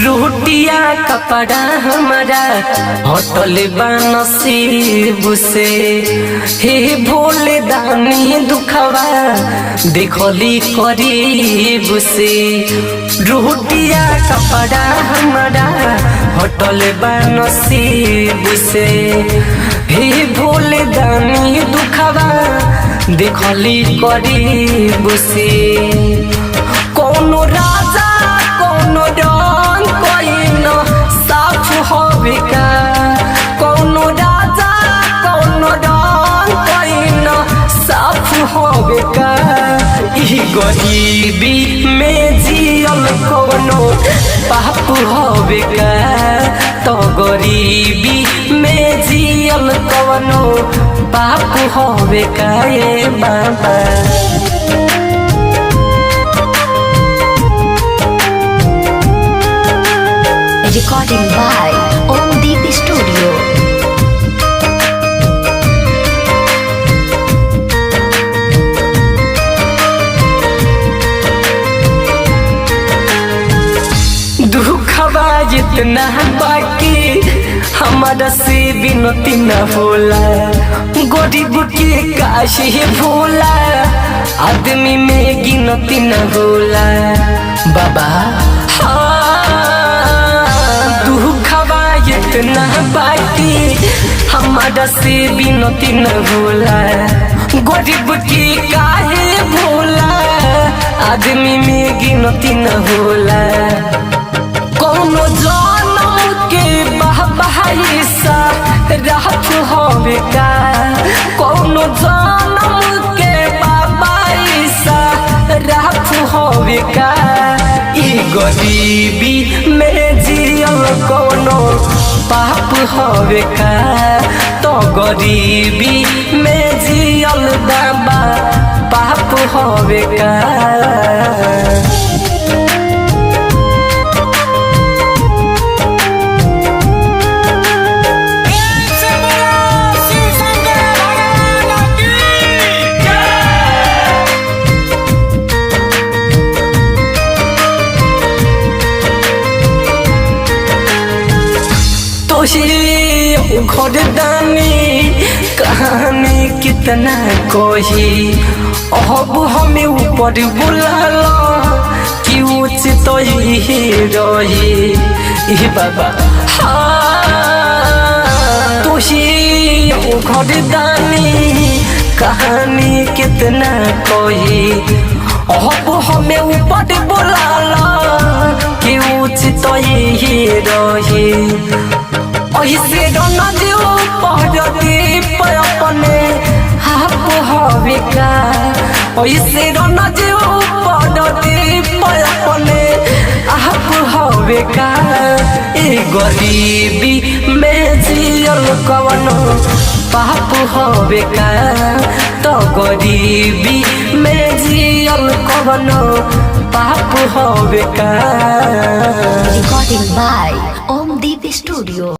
रोटिया कपड़ा हमारा होटल बनसीब से हे भोले दानी दुखवा देखली करीब से। रोटिया कपड़ा हमारा होटल बनसीब से हे भोले दानी दुखवा देखली करीब से। कोनो राजा कोनो रंग कोई न साफ होवे का, कोनो राजा कोनो रंग कोई न साफ होवे का। ई गरीबी में जियल कोनो पाप होवे का, तो गरीबी में जियल कोनो पाप होवे का ये बाबा। Recording by Omdeep Studio. दुखवा जितना बाकी हमारा से विनती न होला, गरीब के काशी भोला आदमी में गिनती न होला बाबा। दुखवा इतना बाकी हमारा से विनती न होला, गरीब के काहे भोला आदमी में गिनती न होला। कोनो जनम के बहाइसा राहत होवे का, कोनो जनम के बाबाइसा राहत होवे का। ई गरीबी में जियल कोनो पाप होवे का, तो गरीबी में जियल बाबा पाप होवे का। घर दानी कहानी कितना कोही अब हमें ऊपर बुलाला कि उचित तो ही रही बाबा। तो ही घर दानी कहानी कितना कोही अब हमें ऊपर बुलाला कि उचित तो ही रही। ऐसे नदियों पहरती पर अपने हाप होवे का, ऐसे नदियों पहरती पर अपने हाप होवे का। ए गरीबी में जियल कवनो पाप होवे का, तो गरीबी में जियल कवनो पाप होवे का। Recording by Omdeep Studio.